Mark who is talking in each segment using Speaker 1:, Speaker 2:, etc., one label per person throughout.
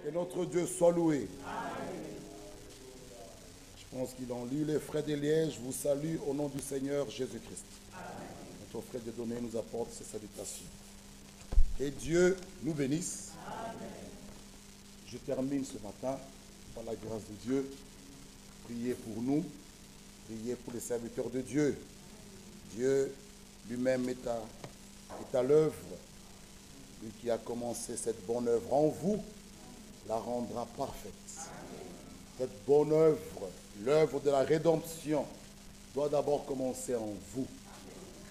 Speaker 1: Que notre Dieu soit loué. Je pense qu'il en lit. Les frères de Liège vous saluent au nom du Seigneur Jésus-Christ. Notre frère de Donné nous apporte ses salutations. Que Dieu nous bénisse. Je termine ce matin, par la grâce de Dieu. Priez pour nous. Priez pour les serviteurs de Dieu. Dieu lui-même est à l'œuvre. Lui qui a commencé cette bonne œuvre en vous, la rendra parfaite. Cette bonne œuvre, l'œuvre de la rédemption, doit d'abord commencer en vous,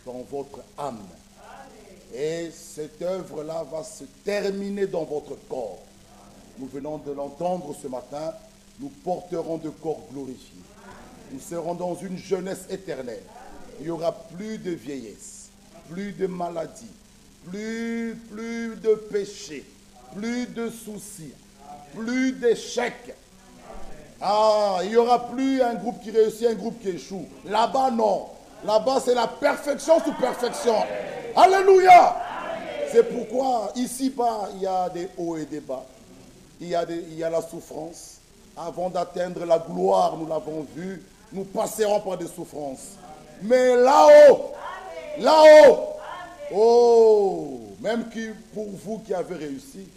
Speaker 1: dans votre âme. Et cette œuvre-là va se terminer dans votre corps. Nous venons de l'entendre ce matin, nous porterons de corps glorifiés. Nous serons dans une jeunesse éternelle. Il n'y aura plus de vieillesse, plus de maladie, plus de péché, plus de soucis, plus d'échecs. Ah, il n'y aura plus un groupe qui réussit, un groupe qui échoue. Là-bas, non. Là-bas, c'est la perfection sous perfection. Alléluia! C'est pourquoi, ici-bas, il y a des hauts et des bas. Il y a la souffrance. Avant d'atteindre la gloire, nous l'avons vu, nous passerons par des souffrances. Mais là-haut, oh, même pour vous qui avez réussi,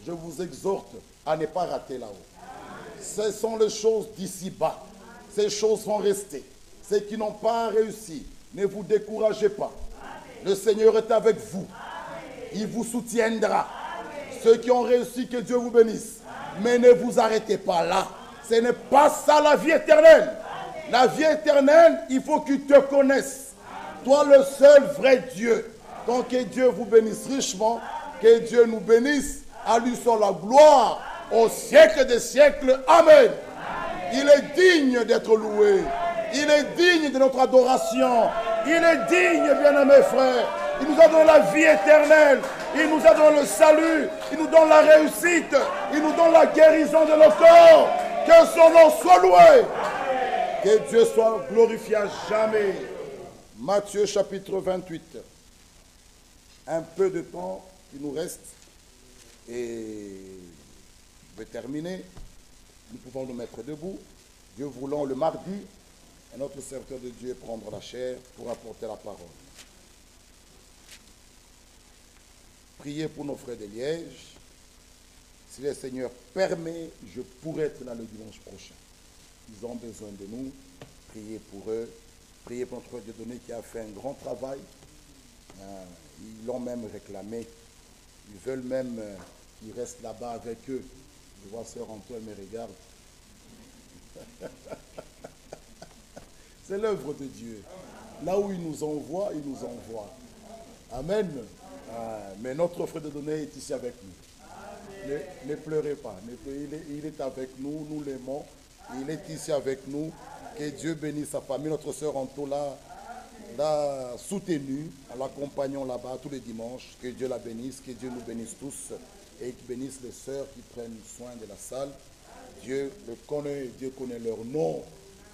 Speaker 1: je vous exhorte à ne pas rater là-haut. Ce sont les choses d'ici-bas. Ces choses vont rester. Ceux qui n'ont pas réussi, ne vous découragez pas. Le Seigneur est avec vous. Il vous soutiendra. Ceux qui ont réussi, que Dieu vous bénisse. Mais ne vous arrêtez pas là. Ce n'est pas ça la vie éternelle. La vie éternelle, il faut qu'il te connaisse. Toi, le seul vrai Dieu. Donc que Dieu vous bénisse richement. Que Dieu nous bénisse. À lui soit la gloire. Au siècle des siècles. Amen. Il est digne d'être loué. Il est digne de notre adoration. Il est digne, bien-aimés frères. Il nous a donné la vie éternelle. Il nous a donné le salut. Il nous donne la réussite. Il nous donne la guérison de nos corps. Que son nom soit loué. Que Dieu soit glorifié à jamais. Matthieu chapitre 28. Un peu de temps qui nous reste. Et je vais terminer. Nous pouvons nous mettre debout. Dieu voulant, le mardi, un autre serviteur de Dieu prendre la chair pour apporter la parole. Priez pour nos frères de Liège. Si le Seigneur permet, je pourrai être là le dimanche prochain. Ils ont besoin de nous. Priez pour eux. Priez pour notre frère Dieudonné qui a fait un grand travail. Ils l'ont même réclamé. Ils veulent même qu'il reste là-bas avec eux. Je vois Sœur Antoine me regarde. C'est l'œuvre de Dieu. Là où il nous envoie, il nous envoie. Amen. Mais notre frère Dieudonné est ici avec nous. Ne pleurez pas. Il est avec nous. Nous l'aimons. Il est ici avec nous. Que Dieu bénisse sa famille. Notre sœur Anto l'a soutenue en l'accompagnant là-bas tous les dimanches. Que Dieu la bénisse. Que Dieu nous bénisse tous. Et qu'il bénisse les sœurs qui prennent soin de la salle. Dieu le connaît. Dieu connaît leur nom.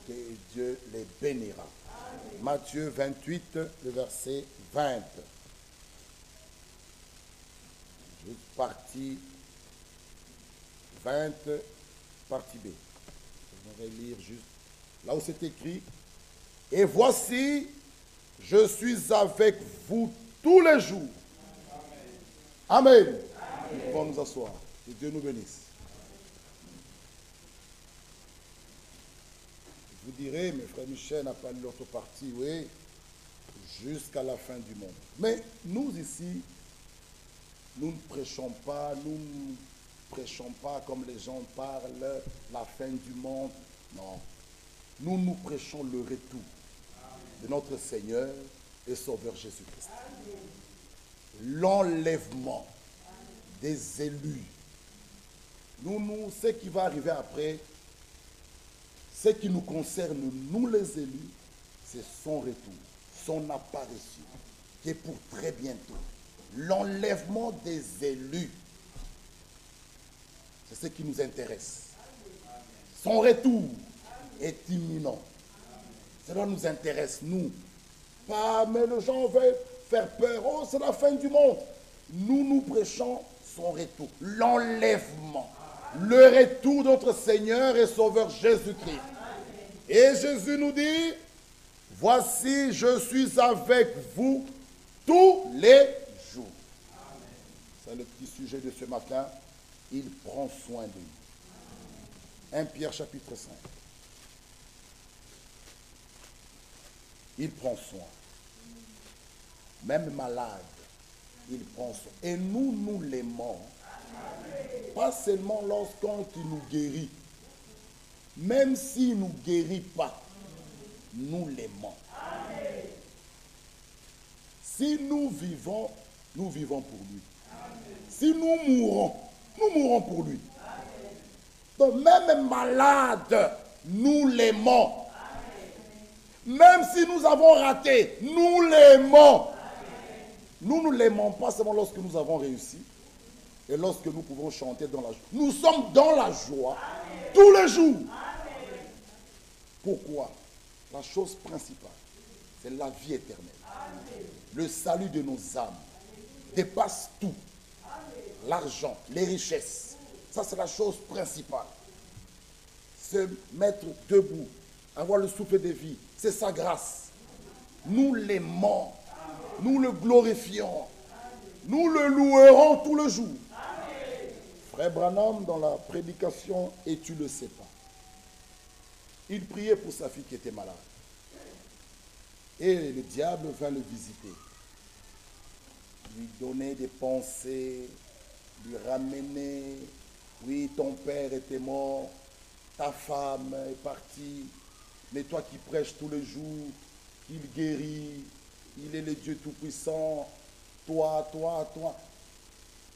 Speaker 1: Que Dieu les bénira. Matthieu 28, le verset 20. Juste partie 20, partie B. Je vais lire juste là où c'est écrit. Et voici, je suis avec vous tous les jours. Amen. Amen. Nous pouvons nous asseoir. Que Dieu nous bénisse. Vous direz, mais frère Michel n'a pas lu l'autre partie, oui, jusqu'à la fin du monde. Mais nous ici, nous ne prêchons pas, comme les gens parlent, la fin du monde. Non. Nous prêchons le retour de notre Seigneur et Sauveur Jésus-Christ. L'enlèvement des élus. Ce qui va arriver après, ce qui nous concerne, nous les élus, c'est son retour, son apparition, qui est pour très bientôt. L'enlèvement des élus, c'est ce qui nous intéresse. Son retour est imminent. Cela nous intéresse, nous. Pas, mais les gens veulent faire peur. Oh, c'est la fin du monde. Nous prêchons son retour, l'enlèvement. le retour de notre Seigneur et Sauveur Jésus-Christ. Et Jésus nous dit, voici, je suis avec vous tous les jours. C'est le petit sujet de ce matin. Il prend soin de nous. 1 Pierre chapitre 5. Il prend soin. Même malade, il prend soin. Et nous, nous l'aimons. Pas seulement lorsqu'on nous guérit. Même s'il ne nous guérit pas, nous l'aimons. Si nous vivons pour lui. Si nous mourrons pour lui. Donc même malade, nous l'aimons. Même si nous avons raté, nous l'aimons. Nous ne l'aimons pas seulement lorsque nous avons réussi et lorsque nous pouvons chanter dans la joie. Nous sommes dans la joie tous les jours. Pourquoi? La chose principale, c'est la vie éternelle. Le salut de nos âmes dépasse tout. L'argent, les richesses. Ça, c'est la chose principale. Se mettre debout, avoir le souffle de vie, c'est sa grâce. Nous l'aimons, nous le glorifions, nous le louerons tout le jour. Frère Branham, dans la prédication, et tu ne le sais pas, il priait pour sa fille qui était malade. Et le diable vint le visiter, lui donner des pensées, lui ramener, oui, ton père était mort, ta femme est partie, mais toi qui prêches tous les jours, il guérit, il est le Dieu Tout-Puissant, toi.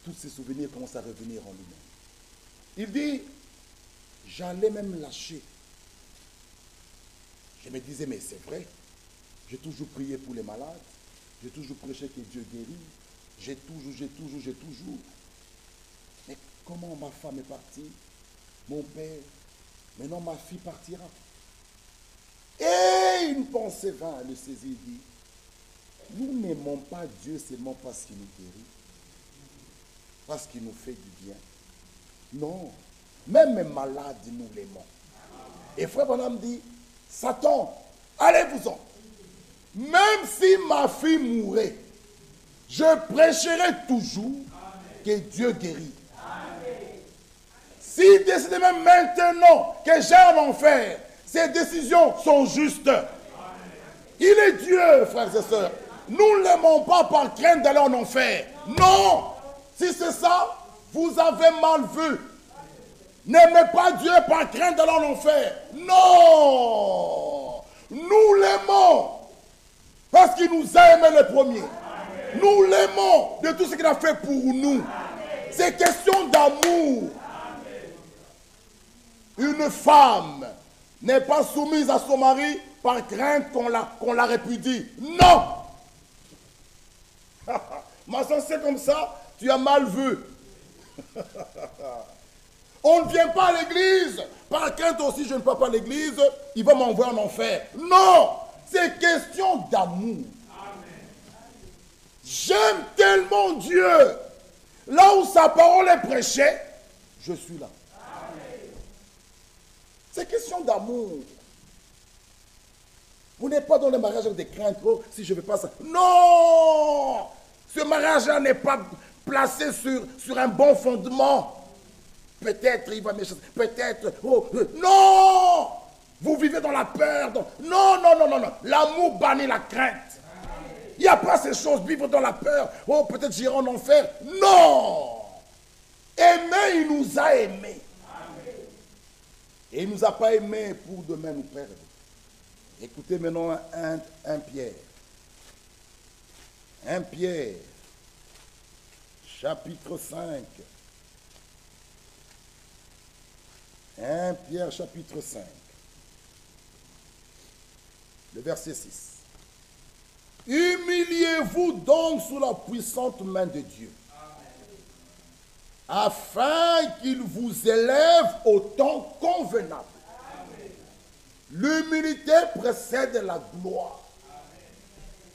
Speaker 1: Tous ces souvenirs commencent à revenir en lui-même. Il dit, j'allais même lâcher. Je me disais, mais c'est vrai, j'ai toujours prié pour les malades, j'ai toujours prêché que Dieu guérit, j'ai toujours. Mais comment ma femme est partie, mon père, maintenant ma fille partira. Et une pensée vint le saisir, il dit, nous n'aimons pas Dieu seulement parce qu'il nous guérit, parce qu'il nous fait du bien. Non, même les malades, nous l'aimons. Et frère Branham dit, Satan, allez-vous-en. Même si ma fille mourait, je prêcherai toujours que Dieu guérit. S'il décide même maintenant que j'ai un enfer, ses décisions sont justes. Il est Dieu, frères et sœurs. Nous ne l'aimons pas par crainte d'aller en enfer. Non! Si c'est ça, vous avez mal vu. N'aimez pas Dieu par crainte d'aller en enfer. Non! Nous l'aimons parce qu'il nous a aimés les premiers. Nous l'aimons de tout ce qu'il a fait pour nous. C'est question d'amour. Une femme n'est pas soumise à son mari par crainte qu'on la répudie. Non! Ma soeur, c'est comme ça, tu as mal vu. On ne vient pas à l'église par crainte aussi, je ne peux pas à l'église, il va m'envoyer en enfer. Non! C'est question d'amour. J'aime tellement Dieu. Là où sa parole est prêchée, je suis là. C'est question d'amour. Vous n'êtes pas dans le mariage avec des craintes. Oh, si je ne fais pas ça. Non! Ce mariage-là n'est pas placé sur un bon fondement. Peut-être il va m'échapper. Peut-être. Oh, non! Vous vivez dans la peur. Non. L'amour bannit la crainte. Il n'y a pas ces choses. Vivre dans la peur. Oh, peut-être j'irai en enfer. Non! Aimer, il nous a aimés. Et il ne nous a pas aimés pour demain nous perdre. Écoutez maintenant un Pierre. 1 Pierre, chapitre 5. 1 Pierre, chapitre 5. Le verset 6. Humiliez-vous donc sous la puissante main de Dieu, afin qu'il vous élève au temps convenable. L'humilité précède la gloire.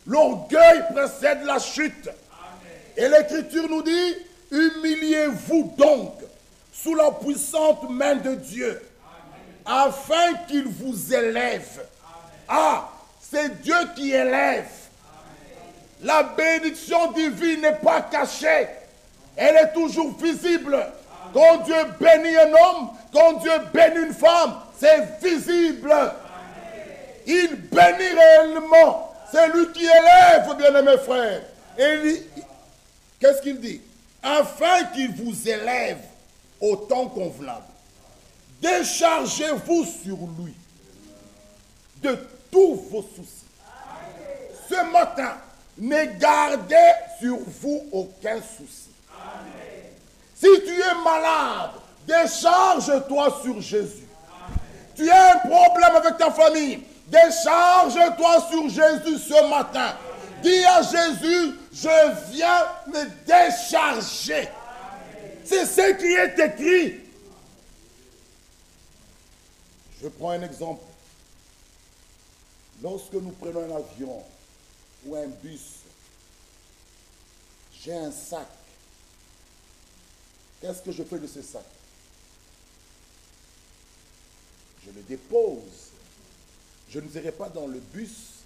Speaker 1: L'orgueil précède la chute. Et l'Écriture nous dit, humiliez-vous donc sous la puissante main de Dieu, afin qu'il vous élève. Ah, c'est Dieu qui élève. La bénédiction divine n'est pas cachée. Elle est toujours visible. Quand Dieu bénit un homme, quand Dieu bénit une femme, c'est visible. Il bénit réellement. C'est lui qui élève, bien-aimés frères. Et qu'est-ce qu'il dit? Afin qu'il vous élève au temps convenable. Déchargez-vous sur lui de tous vos soucis. Ce matin, ne gardez sur vous aucun souci. Si tu es malade, décharge-toi sur Jésus. Tu as un problème avec ta famille, décharge-toi sur Jésus ce matin. Dis à Jésus, je viens me décharger. C'est ce qui est écrit. Je prends un exemple. Lorsque nous prenons un avion ou un bus, j'ai un sac. Qu'est-ce que je fais de ce sac? Je le dépose. Je ne serai pas dans le bus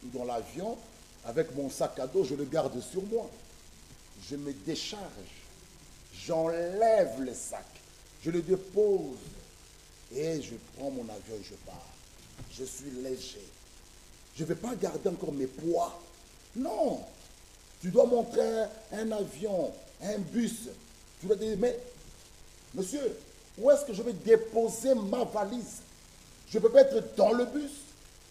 Speaker 1: ou dans l'avion avec mon sac à dos, je le garde sur moi. Je me décharge. J'enlève le sac. Je le dépose. Et je prends mon avion et je pars. Je suis léger. Je ne vais pas garder encore mes poids. Non. Tu dois montrer un avion, un bus. Tu dois dire, mais, monsieur, où est-ce que je vais déposer ma valise? Je ne peux pas être dans le bus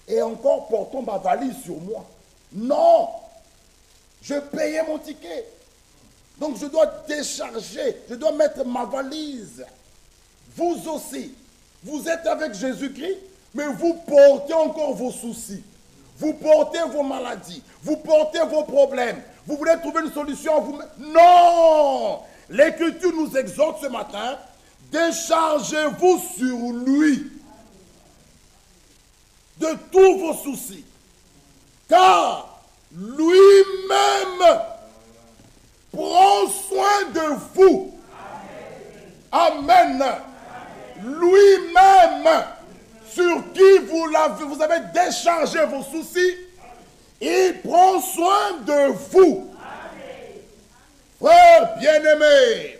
Speaker 1: et encore portant ma valise sur moi. Non. Je payais mon ticket. Donc je dois décharger. Je dois mettre ma valise. Vous aussi. Vous êtes avec Jésus-Christ, mais vous portez encore vos soucis. Vous portez vos maladies. Vous portez vos problèmes. Vous voulez trouver une solution à vous-même. Non! L'Écriture nous exhorte ce matin, déchargez-vous sur lui de tous vos soucis. Car lui-même prend soin de vous. Amen. Lui-même, sur qui vous avez déchargé vos soucis, il prend soin de vous. Frères bien-aimés,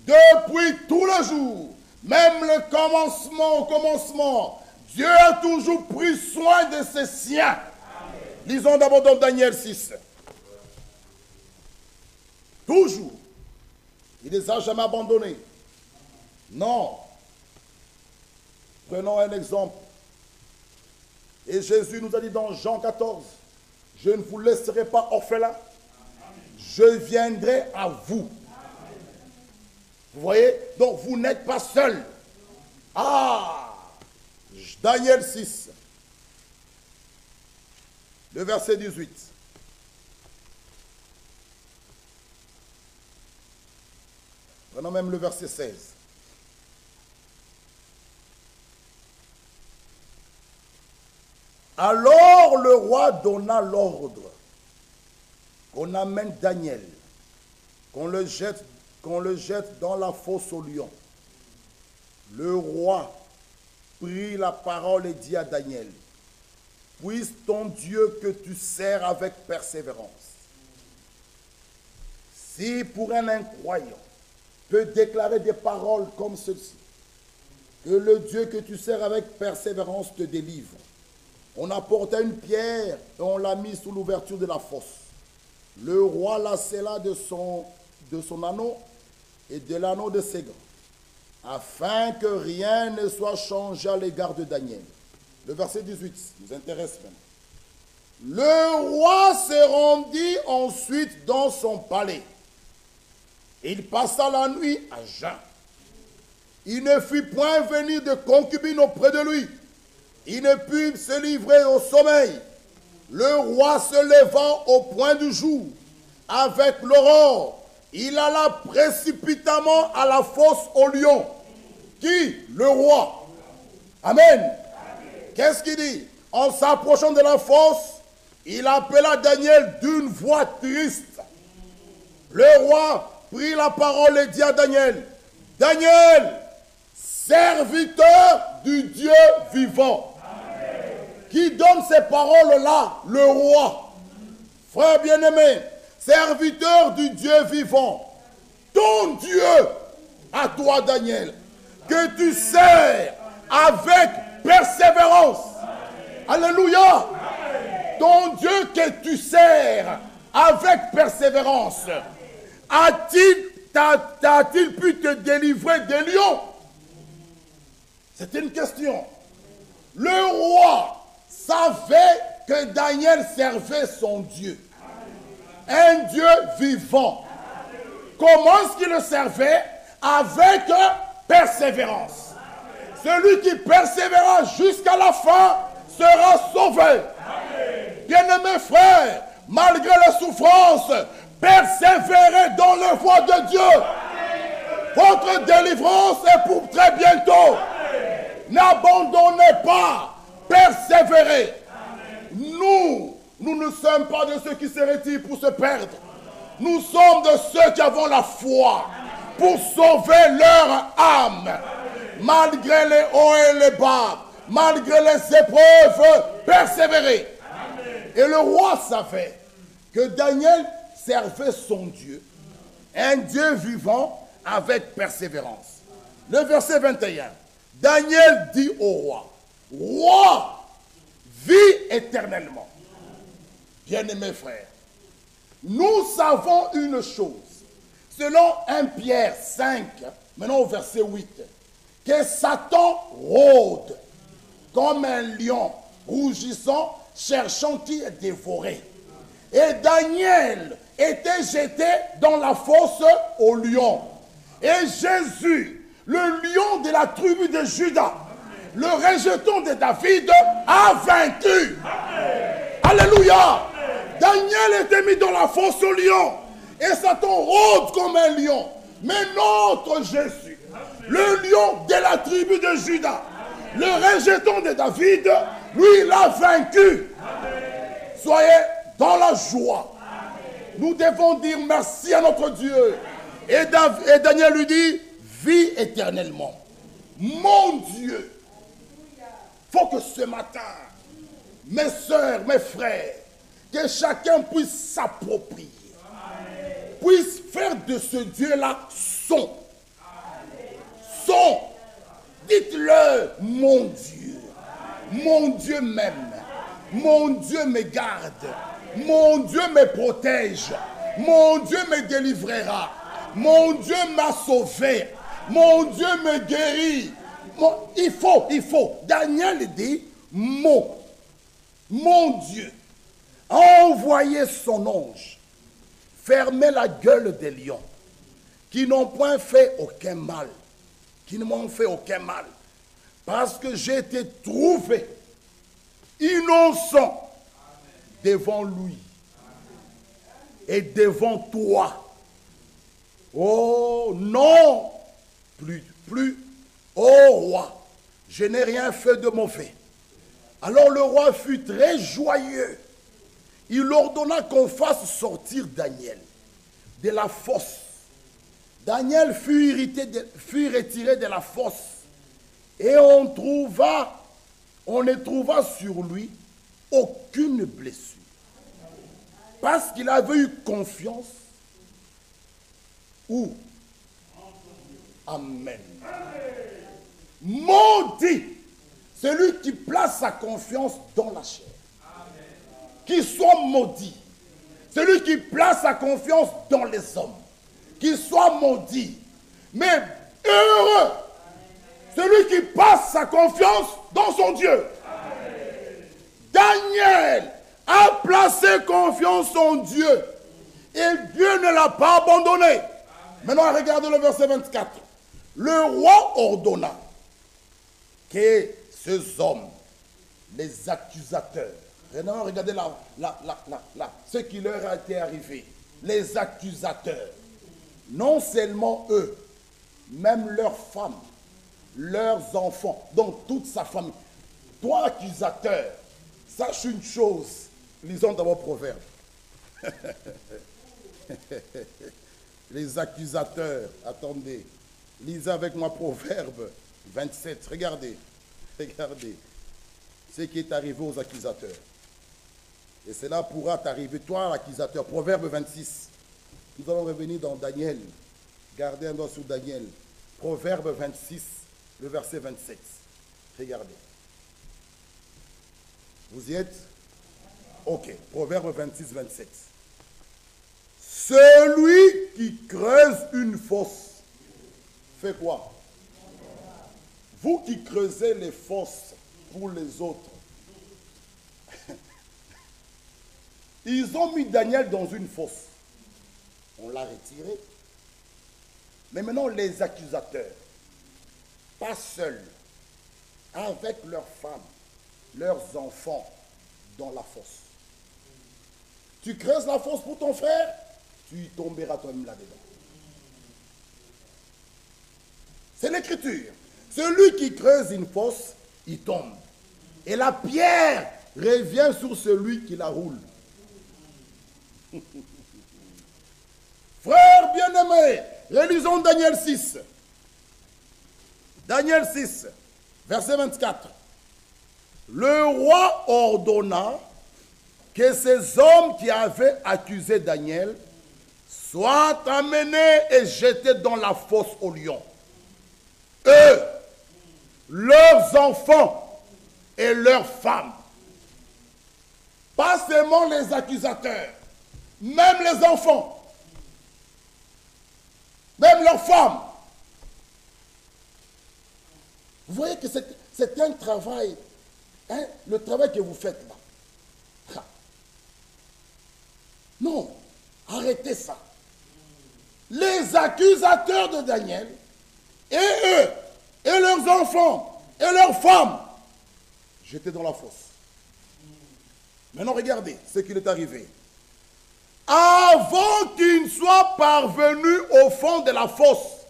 Speaker 1: depuis tout le jour, même au commencement, Dieu a toujours pris soin de ses siens. Lisons d'abord dans Daniel 6. Toujours. Il ne les a jamais abandonnés. Non. Prenons un exemple. Et Jésus nous a dit dans Jean 14, je ne vous laisserai pas orphelins. Je viendrai à vous. Vous voyez? Donc vous n'êtes pas seul. Ah! Daniel 6. Le verset 18. Prenons même le verset 16. Alors le roi donna l'ordre qu'on amène Daniel, qu'on le jette dans la fosse aux lions. Le roi prit la parole et dit à Daniel, puisse ton Dieu que tu sers avec persévérance. Si pour un incroyant peut déclarer des paroles comme ceci, que le Dieu que tu sers avec persévérance te délivre. On apporta une pierre et on l'a mise sous l'ouverture de la fosse. Le roi la scella de son anneau et de l'anneau de ses gants, afin que rien ne soit changé à l'égard de Daniel. Le verset 18 nous intéresse même. Le roi se rendit ensuite dans son palais. Il passa la nuit à jeun. Il ne fit point venir de concubine auprès de lui. Il ne put se livrer au sommeil. Le roi se levant au point du jour, avec l'aurore, il alla précipitamment à la fosse aux lions. Qui? Le roi. Amen. Qu'est-ce qu'il dit? En s'approchant de la fosse, il appela Daniel d'une voix triste. Le roi prit la parole et dit à Daniel, Daniel, serviteur du Dieu vivant, qui donne ces paroles-là, le roi. Frère bien-aimé, serviteur du Dieu vivant, ton Dieu, à toi Daniel, que tu sers avec persévérance. Alléluia. Ton Dieu que tu sers avec persévérance, a-t-il pu te délivrer des lions? C'est une question. Le roi savait que Daniel servait son Dieu. Un Dieu vivant. Comment est-ce qu'il le servait? Avec persévérance. Celui qui persévérera jusqu'à la fin sera sauvé. Bien-aimés frères, malgré les souffrances, persévérez dans la voie de Dieu. Votre délivrance est pour très bientôt. N'abandonnez pas, persévérez. Nous ne sommes pas de ceux qui se retirent pour se perdre. Nous sommes de ceux qui avons la foi pour sauver leur âme. Malgré les hauts et les bas, malgré les épreuves, persévérez. Et le roi savait que Daniel servait son Dieu, un Dieu vivant avec persévérance. Le verset 21, Daniel dit au roi, « Roi, vis éternellement. » Bien-aimés frères, nous savons une chose, selon 1 Pierre 5, maintenant au verset 8, que Satan rôde comme un lion rougissant, cherchant qui est dévoré. Et Daniel était jeté dans la fosse au lion. Et Jésus, le lion de la tribu de Juda, le rejeton de David, a vaincu. Alléluia. Daniel était mis dans la fosse au lion. Et Satan rôde comme un lion. Mais notre Jésus, le lion de la tribu de Juda, le rejeton de David, lui, il a vaincu. Soyez dans la joie. Nous devons dire merci à notre Dieu. Et Daniel lui dit, vis éternellement. Mon Dieu. Il faut que ce matin, mes soeurs, mes frères, que chacun puisse s'approprier. Puisse faire de ce Dieu-là son. Son. Dites-le, mon Dieu. Mon Dieu m'aime. Mon Dieu me garde. Mon Dieu me protège. Mon Dieu me délivrera. Mon Dieu m'a sauvé. Mon Dieu me guérit. Il faut. Daniel dit, mon Dieu a envoyé son ange fermer la gueule des lions qui n'ont point fait aucun mal. Qui ne m'ont fait aucun mal. Parce que j'ai été trouvé innocent devant lui et devant toi. Oh non, plus, oh roi, je n'ai rien fait de mauvais. Alors le roi fut très joyeux. Il ordonna qu'on fasse sortir Daniel de la fosse. Daniel fut retiré de la fosse et on ne trouva sur lui aucune blessure. Parce qu'il avait eu confiance. Où? Amen. Maudit celui qui place sa confiance dans la chair. Qu'il soit maudit. Celui qui place sa confiance dans les hommes. Qu'il soit maudit. Mais heureux celui qui passe sa confiance dans son Dieu. Daniel a placé confiance en Dieu. Et Dieu ne l'a pas abandonné. Maintenant, regardez le verset 24. Le roi ordonna que ces hommes, les accusateurs, regardez ce qui leur a été arrivé. Les accusateurs, non seulement eux, même leurs femmes, leurs enfants, donc toute sa famille. Toi, accusateur, sache une chose. Lisons d'abord Proverbe. Les accusateurs, attendez. Lisez avec moi Proverbe 27. Regardez. Regardez. Ce qui est arrivé aux accusateurs. Et cela pourra t'arriver, toi, l'accusateur. Proverbe 26. Nous allons revenir dans Daniel. Gardez un doigt sur Daniel. Proverbe 26, le verset 27. Regardez. Vous y êtes? Ok. Proverbe 26, 27. Celui qui creuse une fosse fait quoi? Vous qui creusez les fosses pour les autres. Ils ont mis Daniel dans une fosse. On l'a retiré. Mais maintenant, les accusateurs, pas seuls, avec leurs femmes, leurs enfants, dans la fosse. Tu creuses la fosse pour ton frère, tu y tomberas toi-même là-dedans. C'est l'écriture. Celui qui creuse une fosse, il tombe. Et la pierre revient sur celui qui la roule. Frères bien-aimés, relisons Daniel 6. Daniel 6, verset 24. Le roi ordonna que ces hommes qui avaient accusé Daniel soient amenés et jetés dans la fosse aux lions. Eux, leurs enfants et leurs femmes. Pas seulement les accusateurs, même les enfants, même leurs femmes. Vous voyez que c'est un travail, hein, le travail que vous faites là. Non, arrêtez ça. Les accusateurs de Daniel, et eux, et leurs enfants, et leurs femmes, j'étais dans la fosse. Maintenant, regardez ce qu'il est arrivé. Avant qu'ils ne soient parvenus au fond de la fosse,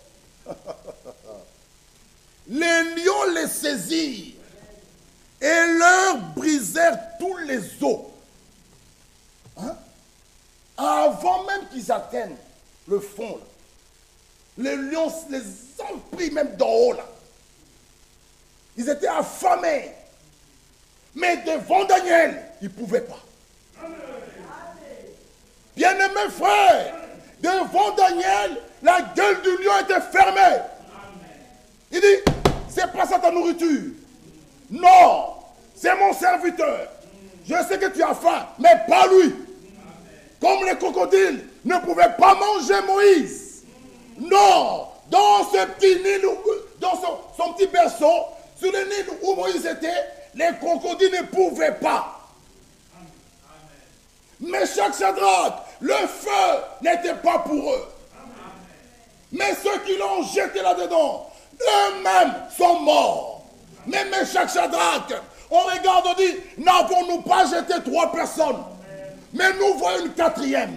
Speaker 1: les lions les saisirent et leur brisèrent tous les os. Hein? Avant même qu'ils atteignent le fond, là, les lions les ont pris même d'en haut. Là. Ils étaient affamés. Mais devant Daniel, ils ne pouvaient pas. Bien-aimés frères, devant Daniel, la gueule du lion était fermée. Il dit, c'est pas ça ta nourriture. Non, c'est mon serviteur. Je sais que tu as faim, mais pas lui. Comme les crocodiles ne pouvaient pas manger Moïse. Non, dans ce petit Nil, dans son petit berceau, sur le Nil où Moïse était, les crocodiles ne pouvaient pas. Mais chaque Shadrach, le feu n'était pas pour eux. Mais ceux qui l'ont jeté là-dedans, eux-mêmes sont morts. Mais chaque Shadrach, on regarde, on dit, n'avons-nous pas jeté 3 personnes? Mais nous voyons une 4e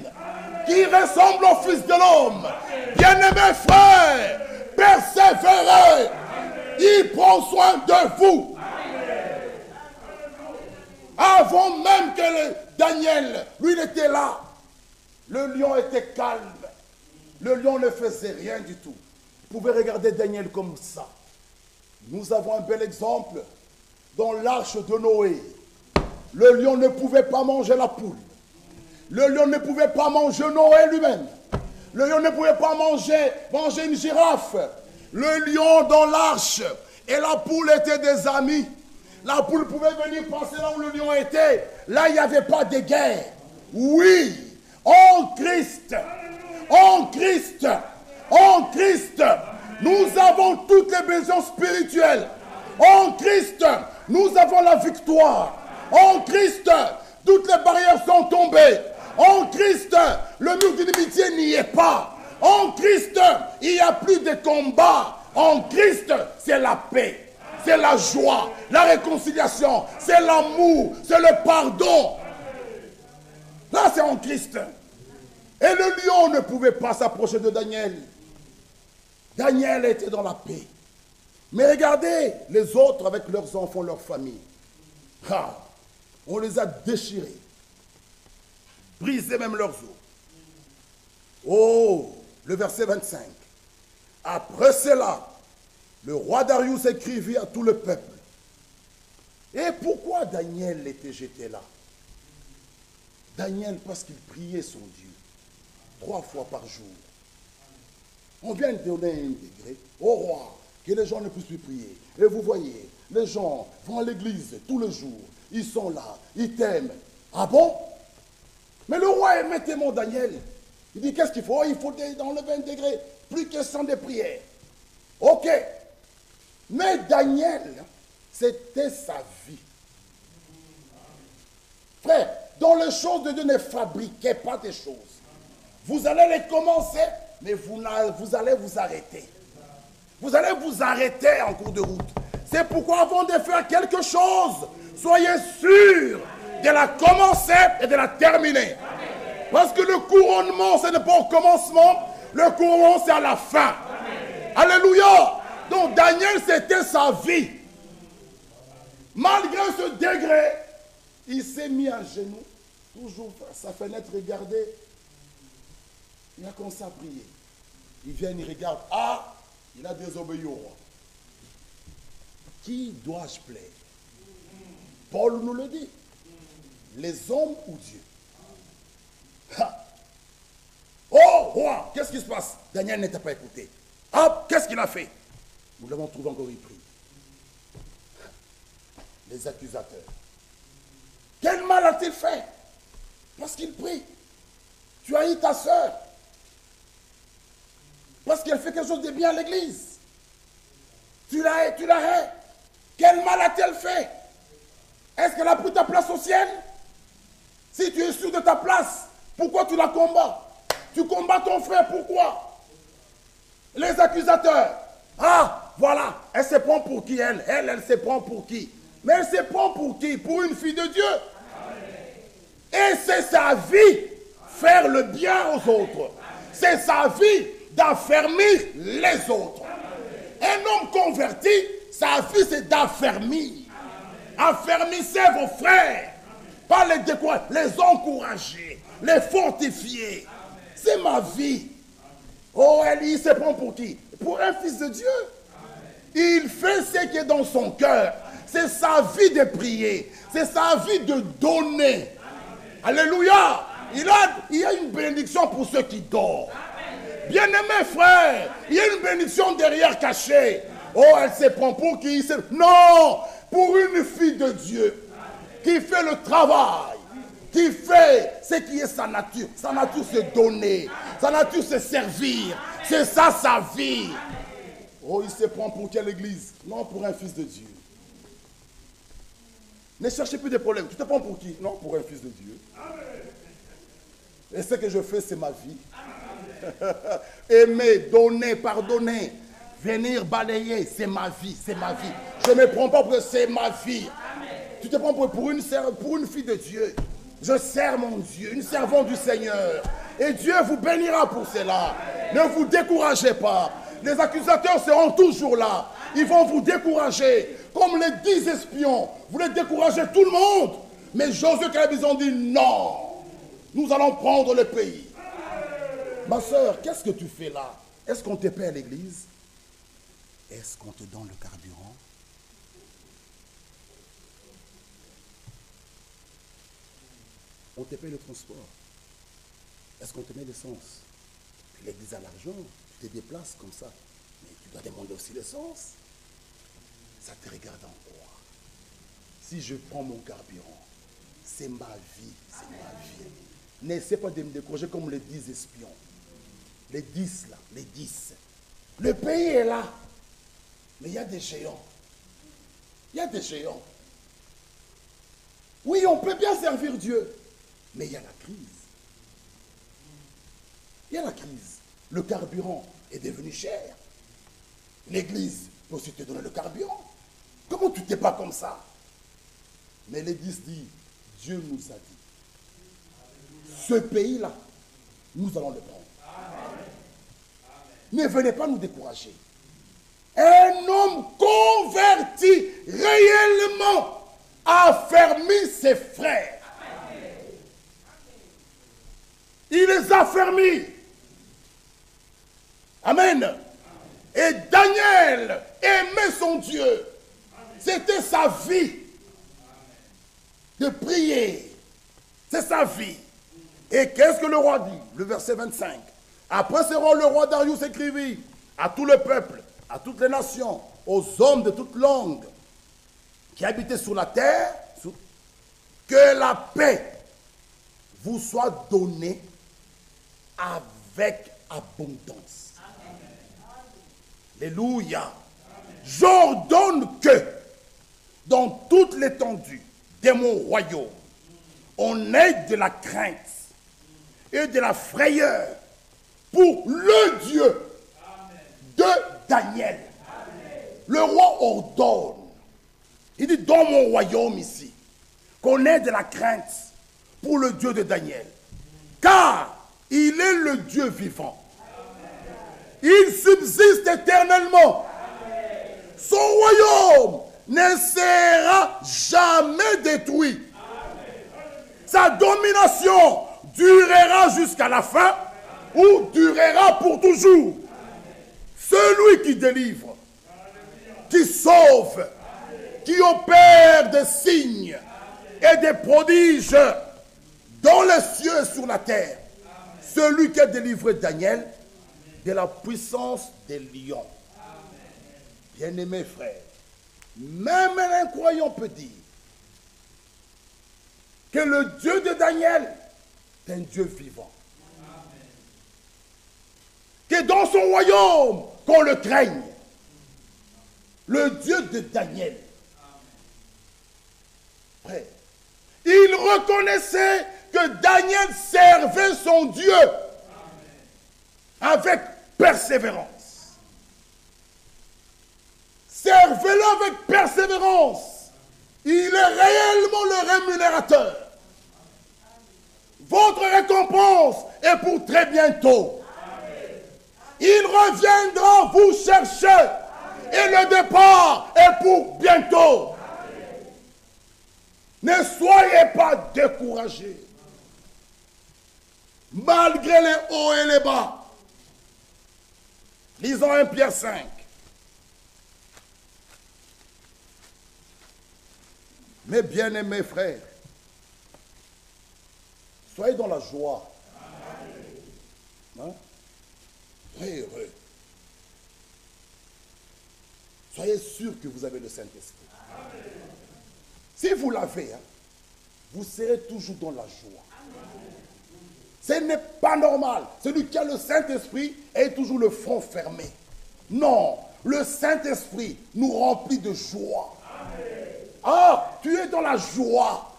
Speaker 1: qui ressemble au Fils de l'homme. Bien-aimés frères, persévérez. Il prend soin de vous. Avant même que Daniel, lui, il était là. Le lion était calme. Le lion ne faisait rien du tout. Vous pouvez regarder Daniel comme ça. Nous avons un bel exemple dans l'arche de Noé. Le lion ne pouvait pas manger la poule. Le lion ne pouvait pas manger Noé lui-même. Le lion ne pouvait pas manger une girafe. Le lion dans l'arche et la poule étaient des amis. La poule pouvait venir passer là où le lion était. Là, il n'y avait pas de guerre. Oui, en Christ, nous avons toutes les besoins spirituels. En Christ, nous avons la victoire. En Christ, toutes les barrières sont tombées. En Christ, le mur d'inimitié n'y est pas. En Christ, il n'y a plus de combat. En Christ, c'est la paix. C'est la joie, la réconciliation, c'est l'amour, c'est le pardon. Là, c'est en Christ. Et le lion ne pouvait pas s'approcher de Daniel. Daniel était dans la paix. Mais regardez les autres avec leurs enfants, leurs familles. Ah, on les a déchirés. Brisé même leurs os. Oh, le verset 25. Après cela, le roi Darius écrivit à tout le peuple. Et pourquoi Daniel était jeté là? Daniel, parce qu'il priait son Dieu 3 fois par jour. On vient de donner un décret au roi que les gens ne puissent plus prier. Et vous voyez, les gens vont à l'église tous les jours. Ils sont là, ils t'aiment. Ah bon? Mais le roi aimait tellement Daniel. Il dit, qu'est-ce qu'il faut? Il faut enlever un degré. Plus question de prière. Ok. Mais Daniel, c'était sa vie. Frère, dans les choses de Dieu, ne fabriquez pas des choses. Vous allez les commencer, mais vous allez vous arrêter. Vous allez vous arrêter en cours de route. C'est pourquoi avant de faire quelque chose, soyez sûr de la commencer et de la terminer. Parce que le couronnement, ce n'est pas au commencement, le couronnement, c'est à la fin. Alléluia. Donc Daniel, c'était sa vie. Malgré ce degré, il s'est mis à genoux, toujours à sa fenêtre, regarder. Il a commencé à prier. Il vient, il regarde. Ah, il a désobéi au roi. Qui dois-je plaire? Paul nous le dit. Les hommes ou Dieu? Ha. Oh, roi, qu'est-ce qui se passe? Daniel n'était pas écouté. Ah, qu'est-ce qu'il a fait? Nous l'avons trouvé encore, il prie. Les accusateurs. Quel mal a-t-il fait? Parce qu'il prie. Tu as eu ta soeur. Parce qu'elle fait quelque chose de bien à l'église. Tu la hais. Quel mal a-t-elle fait? Est-ce qu'elle a pris ta place au ciel? Si tu es sûr de ta place, pourquoi tu la combats? Tu combats ton frère, pourquoi? Les accusateurs. Ah, voilà, elle se prend pour qui elle? Elle se prend pour qui? Mais elle se prend pour qui? Pour une fille de Dieu. Et c'est sa vie, faire le bien aux autres. C'est sa vie d'affermir les autres. Un homme converti, sa vie c'est d'affermir. Affermissez vos frères. Pas les décourager, les encourager, les fortifier. C'est ma vie. Oh, il se prend pour qui? Pour un fils de Dieu. Il fait ce qui est dans son cœur. C'est sa vie de prier. C'est sa vie de donner. Alléluia. Il y a une bénédiction pour ceux qui dorment. Bien-aimés frères, il y a une bénédiction derrière cachée. Oh, elle se prend pour qui? Non, pour une fille de Dieu qui fait le travail, qui fait ce qui est sa nature. Sa nature, c'est donner. Sa nature, c'est servir. C'est ça, sa vie. Oh, il se prend pour quelle église? Non, pour un fils de Dieu. Ne cherchez plus de problèmes. Tu te prends pour qui? Non, pour un fils de Dieu. Et ce que je fais, c'est ma vie. Aimer, donner, pardonner, venir balayer, c'est ma vie, c'est ma vie. Je ne me prends pas pour que c'est ma vie. Tu te prends pour une fille de Dieu. Je sers mon Dieu, une servante du Seigneur. Et Dieu vous bénira pour cela. Ne vous découragez pas. Les accusateurs seront toujours là. Ils vont vous décourager. Comme les 10 espions, vous les découragez tout le monde. Mais Josué et Caleb, ils ont dit non. Nous allons prendre le pays. Ma soeur, qu'est-ce que tu fais là? Est-ce qu'on te paie à l'église? Est-ce qu'on te donne le carburant? On te paie le transport. Est-ce qu'on te met l'essence? L'église a l'argent, tu te déplaces comme ça. Mais tu dois demander aussi l'essence. Ça te regarde en quoi? Si je prends mon carburant, c'est ma vie, c'est ma vie. N'essaie pas de me décourager comme les 10 espions. Les 10 là, les 10. Le pays est là. Mais il y a des géants. Il y a des géants. Oui, on peut bien servir Dieu. Mais il y a la crise. Il y a la crise. Le carburant est devenu cher. L'église peut aussi te donner le carburant. Comment tu t'es pas comme ça? Mais les 10 disent, Dieu nous a dit, ce pays-là, nous allons le prendre. Ne venez pas nous décourager. Un homme converti réellement affermit ses frères. Il les affermit. Amen. Et Daniel aimait son Dieu. C'était sa vie de prier. C'est sa vie. Et qu'est-ce que le roi dit? Le verset 25. Après ce roi, le roi Darius écrivit à tout le peuple, à toutes les nations, aux hommes de toute langue qui habitaient sur la terre, que la paix vous soit donnée avec abondance. Alléluia. J'ordonne que dans toute l'étendue de mon royaume, on ait de la crainte et de la frayeur pour le Dieu de Daniel. Le roi ordonne. Il dit dans mon royaume ici, qu'on ait de la crainte pour le Dieu de Daniel. Car il est le Dieu vivant. Il subsiste éternellement. Son royaume ne sera jamais détruit. Sa domination durera jusqu'à la fin ou durera pour toujours. Celui qui délivre, qui sauve, qui opère des signes et des prodiges dans les cieux et sur la terre. Celui qui a délivré Daniel de la puissance des lions. Bien-aimés frères, même un incroyant peut dire que le Dieu de Daniel est un Dieu vivant. Que dans son royaume, qu'on le craigne. Le Dieu de Daniel. Frère, il reconnaissait que Daniel servait son Dieu avec persévérance. Servez-le avec persévérance. Il est réellement le rémunérateur. Votre récompense est pour très bientôt. Il reviendra vous chercher. Et le départ est pour bientôt. Ne soyez pas découragés. Malgré les hauts et les bas. Lisons 1 Pierre 5. Mes bien-aimés frères, soyez dans la joie. Hein? Soyez heureux. Soyez sûr que vous avez le Saint-Esprit. Si vous l'avez, hein, vous serez toujours dans la joie. Ce n'est pas normal. Celui qui a le Saint-Esprit est toujours le front fermé. Non, le Saint-Esprit nous remplit de joie. Ah, tu es dans la joie.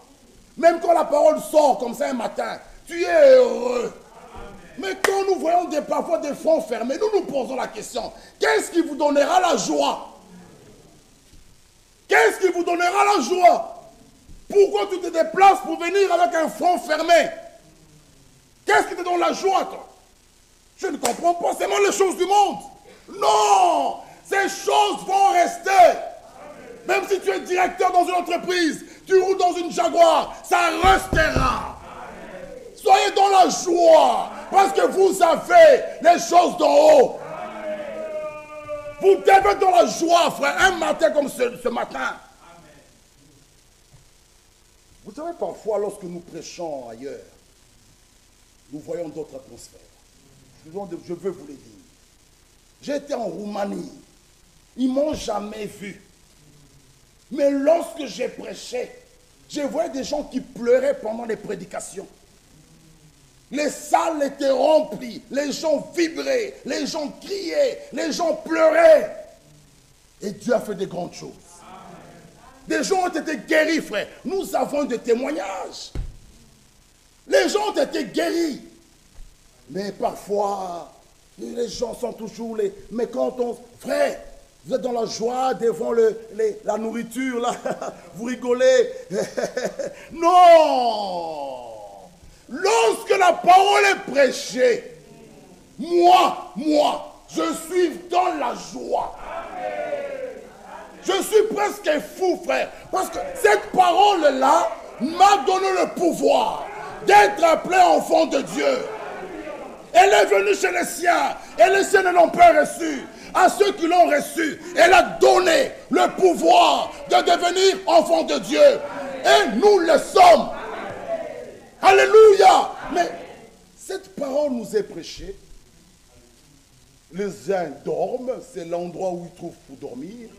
Speaker 1: Même quand la parole sort comme ça un matin, tu es heureux. Mais quand nous voyons parfois des fronts fermés, nous nous posons la question, qu'est-ce qui vous donnera la joie? Qu'est-ce qui vous donnera la joie? Pourquoi tu te déplaces pour venir avec un front fermé? Qu'est-ce qui te donne la joie, toi? Je ne comprends pas, c'est moi les choses du monde. Non, ces choses vont rester. Même si tu es directeur dans une entreprise, tu roules dans une Jaguar, ça restera. Soyez dans la joie, parce que vous avez les choses d'en haut. Vous devez être dans la joie, frère, un matin comme ce matin. Vous savez, parfois, lorsque nous prêchons ailleurs, nous voyons d'autres atmosphères. Je veux vous le dire. J'étais en Roumanie. Ils ne m'ont jamais vu. Mais lorsque j'ai prêché, je voyais des gens qui pleuraient pendant les prédications. Les salles étaient remplies, les gens vibraient, les gens criaient, les gens pleuraient. Et Dieu a fait des grandes choses. Des gens ont été guéris, frère. Nous avons des témoignages. Les gens ont été guéris. Mais parfois, les gens sont toujours les... Mais quand on... Frère, vous êtes dans la joie devant la nourriture, là. Vous rigolez. Non! Lorsque la parole est prêchée, moi, je suis dans la joie. Je suis presque fou, frère. Parce que cette parole-là m'a donné le pouvoir d'être appelé enfant de Dieu. Elle est venue chez les siens et les siens ne l'ont pas reçue. À ceux qui l'ont reçue, elle a donné le pouvoir de devenir enfants de Dieu. Et nous le sommes. Alléluia. Mais cette parole nous est prêchée. Les uns dorment, c'est l'endroit où ils trouvent pour dormir.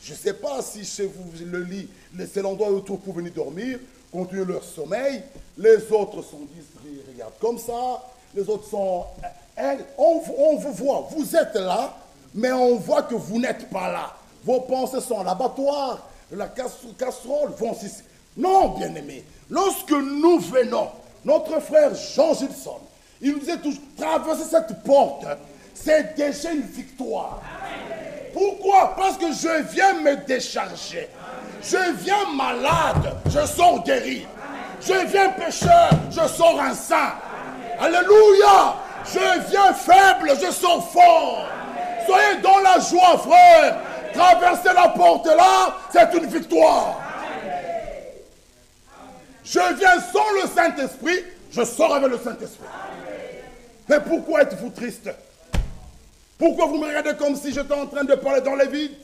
Speaker 1: Je ne sais pas si chez vous, le lit, c'est l'endroit où ils trouvent pour venir dormir, continuer leur sommeil. Les autres sont distraits, regardent comme ça. Les autres sont... On vous voit, vous êtes là, mais on voit que vous n'êtes pas là. Vos pensées sont à l'abattoir, la casserole vont ici. Non, bien-aimés, lorsque nous venons, notre frère Jean Gilson, il nous disait toujours, traverser cette porte, c'est déjà une victoire. Pourquoi? Parce que je viens me décharger. Je viens malade, je sors guéri. Je viens pécheur, je sors un saint. Alléluia. Je viens faible, je sors fort. Soyez dans la joie, frère. Traverser la porte là, c'est une victoire. Je viens sans le Saint-Esprit, je sors avec le Saint-Esprit. Mais pourquoi êtes-vous triste? Pourquoi vous me regardez comme si j'étais en train de parler dans les vides?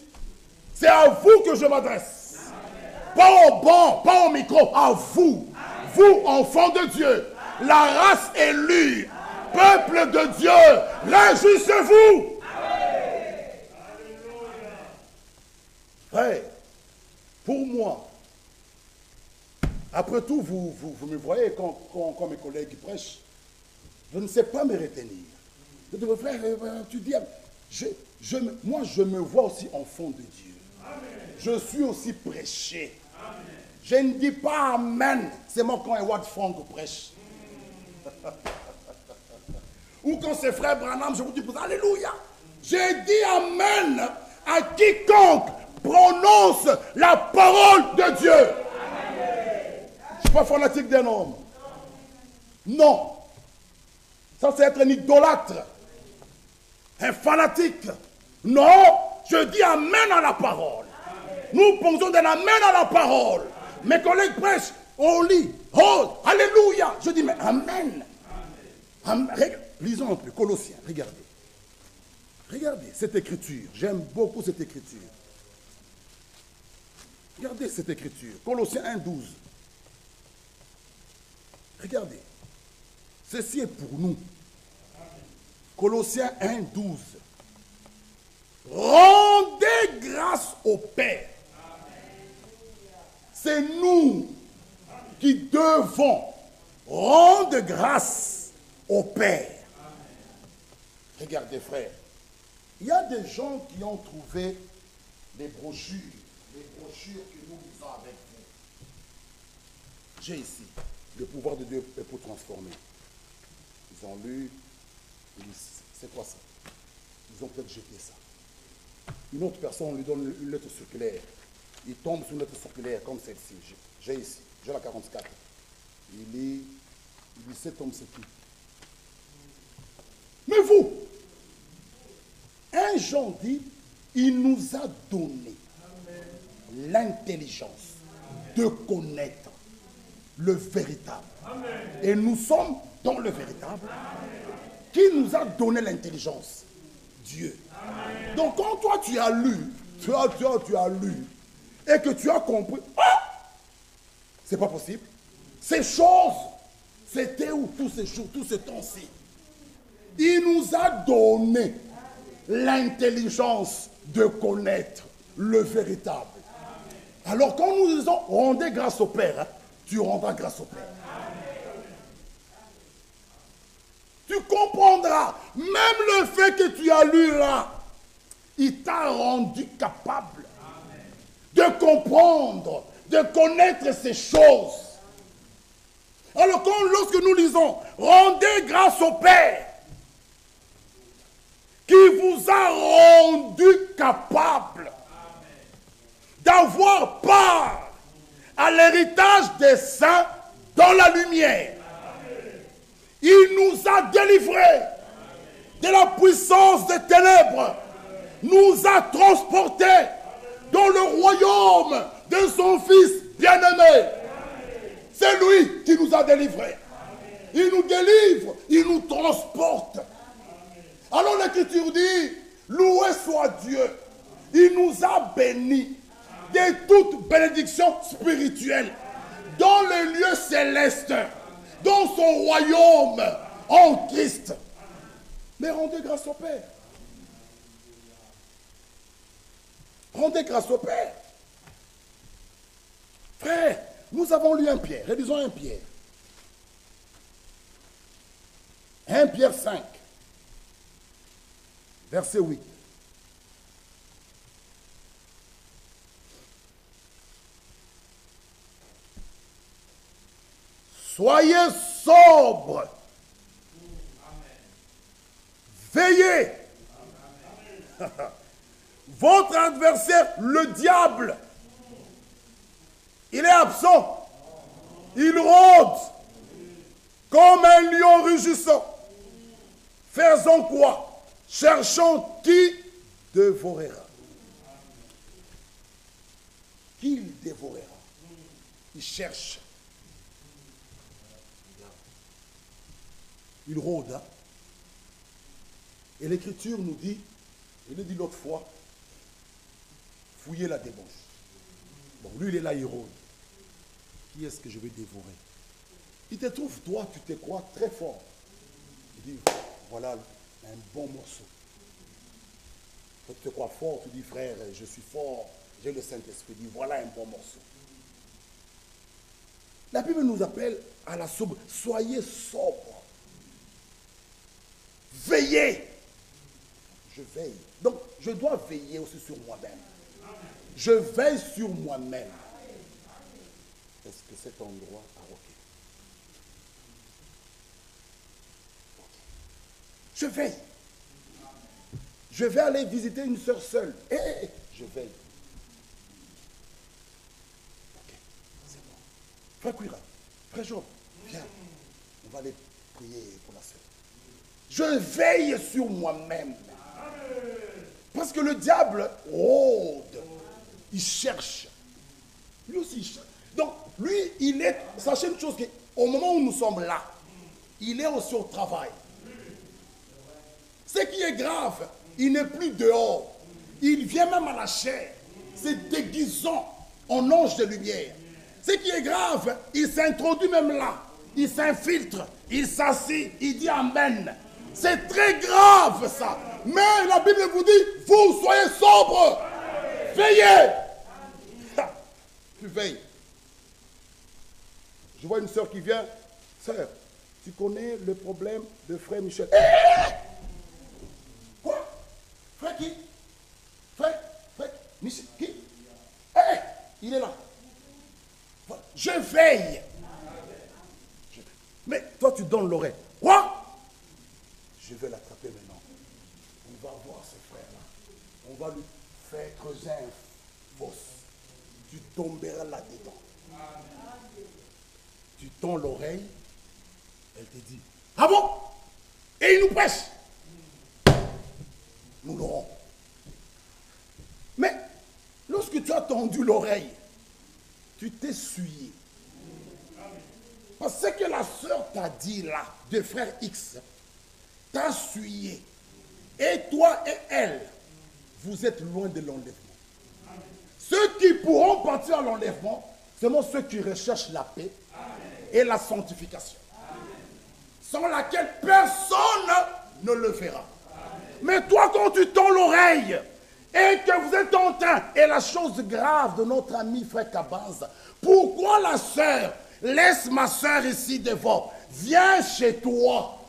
Speaker 1: C'est à vous que je m'adresse. Pas au banc, pas au micro, à vous. Vous, enfants de Dieu, la race élue, peuple de Dieu, réjouissez-vous. Frère, pour moi, après tout, vous me voyez quand mes collègues prêchent, je ne sais pas me retenir. Je dis, frère, tu dis, moi je me vois aussi enfant de Dieu. Amen. Je suis aussi prêché. Amen. Je ne dis pas Amen, c'est moi quand Edward Frank prêche. Ou quand c'est frère Branham, je vous dis, Alléluia. J'ai dit Amen à quiconque prononce la parole de Dieu. Amen. Je ne suis pas fanatique d'un homme. Non. Ça, c'est être un idolâtre. Un fanatique. Non, je dis Amen à la parole. Amen. Nous pensons d'un Amen à la parole. Amen. Mes collègues prêchent, on lit. Oh, Alléluia. Je dis, mais Amen. Amen. Lisons un peu, Colossiens, regardez. Regardez cette écriture. J'aime beaucoup cette écriture. Regardez cette écriture. Colossiens 1,12. Regardez. Ceci est pour nous. Colossiens 1,12. Rendez grâce au Père. C'est nous qui devons rendre grâce au Père. Regardez, frère. Il y a des gens qui ont trouvé les brochures que nous lisons avec vous. J'ai ici le pouvoir de Dieu est pour transformer. Ils ont lu, ils disent, c'est quoi ça? Ils ont peut-être jeté ça. Une autre personne lui donne une lettre circulaire. Il tombe sur une lettre circulaire comme celle-ci. J'ai ici, j'ai la 44. Il dit, cet homme c'est qui? Mais vous, un Jean dit, il nous a donné l'intelligence de connaître le véritable. Amen. Et nous sommes dans le véritable. Amen. Qui nous a donné l'intelligence? Dieu. Amen. Donc quand toi tu as lu, tu as lu, et que tu as compris, c'est pas possible. Ces choses, c'était où tous ces jours, tous ces temps-ci? Il nous a donné l'intelligence de connaître le véritable. Alors quand nous disons rendez grâce au Père, hein, tu rendras grâce au Père. Tu comprendras, même le fait que tu as lu là, il t'a rendu capable de comprendre, de connaître ces choses. Alors lorsque nous lisons, rendez grâce au Père, qui vous a rendu capable d'avoir part à l'héritage des saints dans la lumière. Il nous a délivrés de la puissance des ténèbres, nous a transportés dans le royaume de son Fils bien-aimé. C'est lui qui nous a délivrés. il nous délivre, il nous transporte. Alors l'Écriture dit, loué soit Dieu, il nous a bénis de toute bénédiction spirituelle dans les lieux célestes, dans son royaume en Christ. Mais rendez grâce au Père. Rendez grâce au Père. Frère, nous avons lu 1 Pierre. Rélisons 1 Pierre. 1 Pierre 5, verset 8. Soyez sobres. Veillez. Votre adversaire, le diable, il est absent. Il rôde comme un lion rugissant. Faisons quoi? Cherchons qui dévorera. Qui il dévorera? Il cherche. Il rôde. Hein? Et l'Écriture nous dit, je l'ai dit l'autre fois, fouillez la débauche. Bon, lui, il est là, il rôde. Qui est-ce que je vais dévorer? Il te trouve, toi, tu te crois très fort. Il dit, voilà un bon morceau. Toi, tu te crois fort, tu dis, frère, je suis fort, j'ai le Saint-Esprit. Il dit, voilà un bon morceau. La Bible nous appelle à la sobre. Soyez sobres. Veillez. Je veille. Donc, je dois veiller aussi sur moi-même. Je veille sur moi-même. Est-ce que cet endroit a roqué? Je veille. Je vais aller visiter une sœur seule. Je veille. Ok, c'est bon. Frère Quira, frère Job, viens. On va aller prier pour la sœur. Je veille sur moi-même. Parce que le diable rôde. Il cherche. Lui aussi, il cherche. Donc, lui, il est... Sachez une chose, au moment où nous sommes là, il est aussi au travail. Ce qui est grave, il n'est plus dehors. Il vient même à la chair. C'est déguisant en ange de lumière. Ce qui est grave, il s'introduit même là. Il s'infiltre. Il s'assied. Il dit Amen. C'est très grave ça. Mais la Bible vous dit, vous soyez sobres. Veillez. Tu veilles. Je vois une sœur qui vient. Sœur, tu connais le problème de frère Michel. Quoi? Frère qui? Frère Michel qui? Il est là. Je veille. Mais toi tu donnes l'oreille. Quoi? Je vais l'attraper maintenant. On va voir ce frère-là. On va lui faire creuser un fosse. Tu tomberas là-dedans. Tu tends l'oreille. Elle te dit, ah bon? Et il nous prêche. Nous l'aurons. Mais lorsque tu as tendu l'oreille, tu t'es essuyé. Parce que la sœur t'a dit là, de frère X, t'a essuyé. Et toi et elle, vous êtes loin de l'enlèvement. Ceux qui pourront partir à l'enlèvement, ce sont ceux qui recherchent la paix et la sanctification. Sans laquelle personne ne le fera. Mais toi, quand tu tends l'oreille et que vous êtes en train, et la chose grave de notre ami frère Kabanza, pourquoi la sœur laisse ma sœur ici devant? Viens chez toi.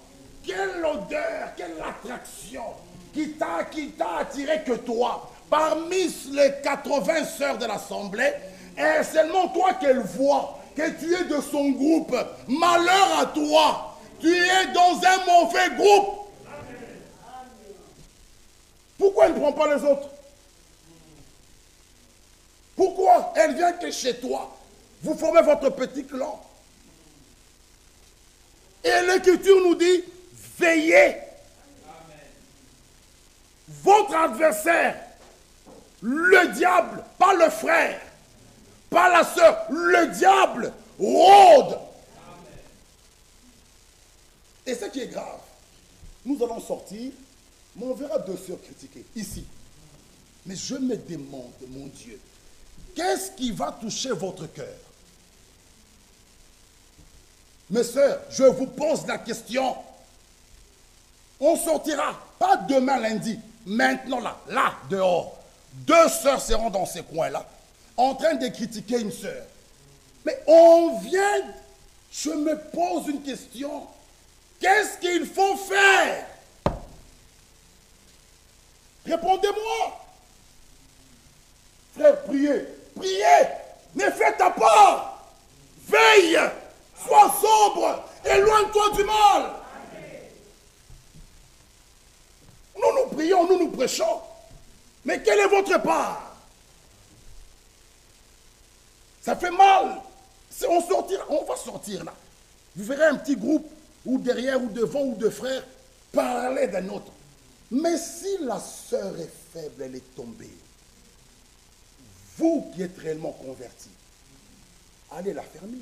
Speaker 1: Quelle odeur, quelle attraction qui t'a attiré que toi. Parmi les 80 sœurs de l'assemblée, et seulement toi qu'elle voit, que tu es de son groupe. Malheur à toi. Tu es dans un mauvais groupe. Pourquoi elle ne prend pas les autres? Pourquoi elle vient que chez toi? Vous formez votre petit clan. Et l'Écriture nous dit, veillez. Votre adversaire, le diable, pas le frère, pas la sœur, le diable rôde. Et ce qui est grave, nous allons sortir, mais on verra deux sœurs critiquer, ici. Mais je me demande, mon Dieu, qu'est-ce qui va toucher votre cœur? Mes sœurs, je vous pose la question. On sortira, pas demain lundi, maintenant là, dehors. Deux sœurs seront dans ces coins-là, en train de critiquer une sœur. Mais on vient, je me pose une question. Qu'est-ce qu'il faut faire? Répondez-moi. Frère, priez, priez, mais fais ta part. Veille, sois sobre, éloigne-toi du mal. Nous prions, nous prêchons. Mais quelle est votre part? Ça fait mal. On va sortir là. Vous verrez un petit groupe, ou derrière, ou devant, ou de frères, parler d'un autre. Mais si la sœur est faible, elle est tombée, vous qui êtes réellement convertis, allez la fermer.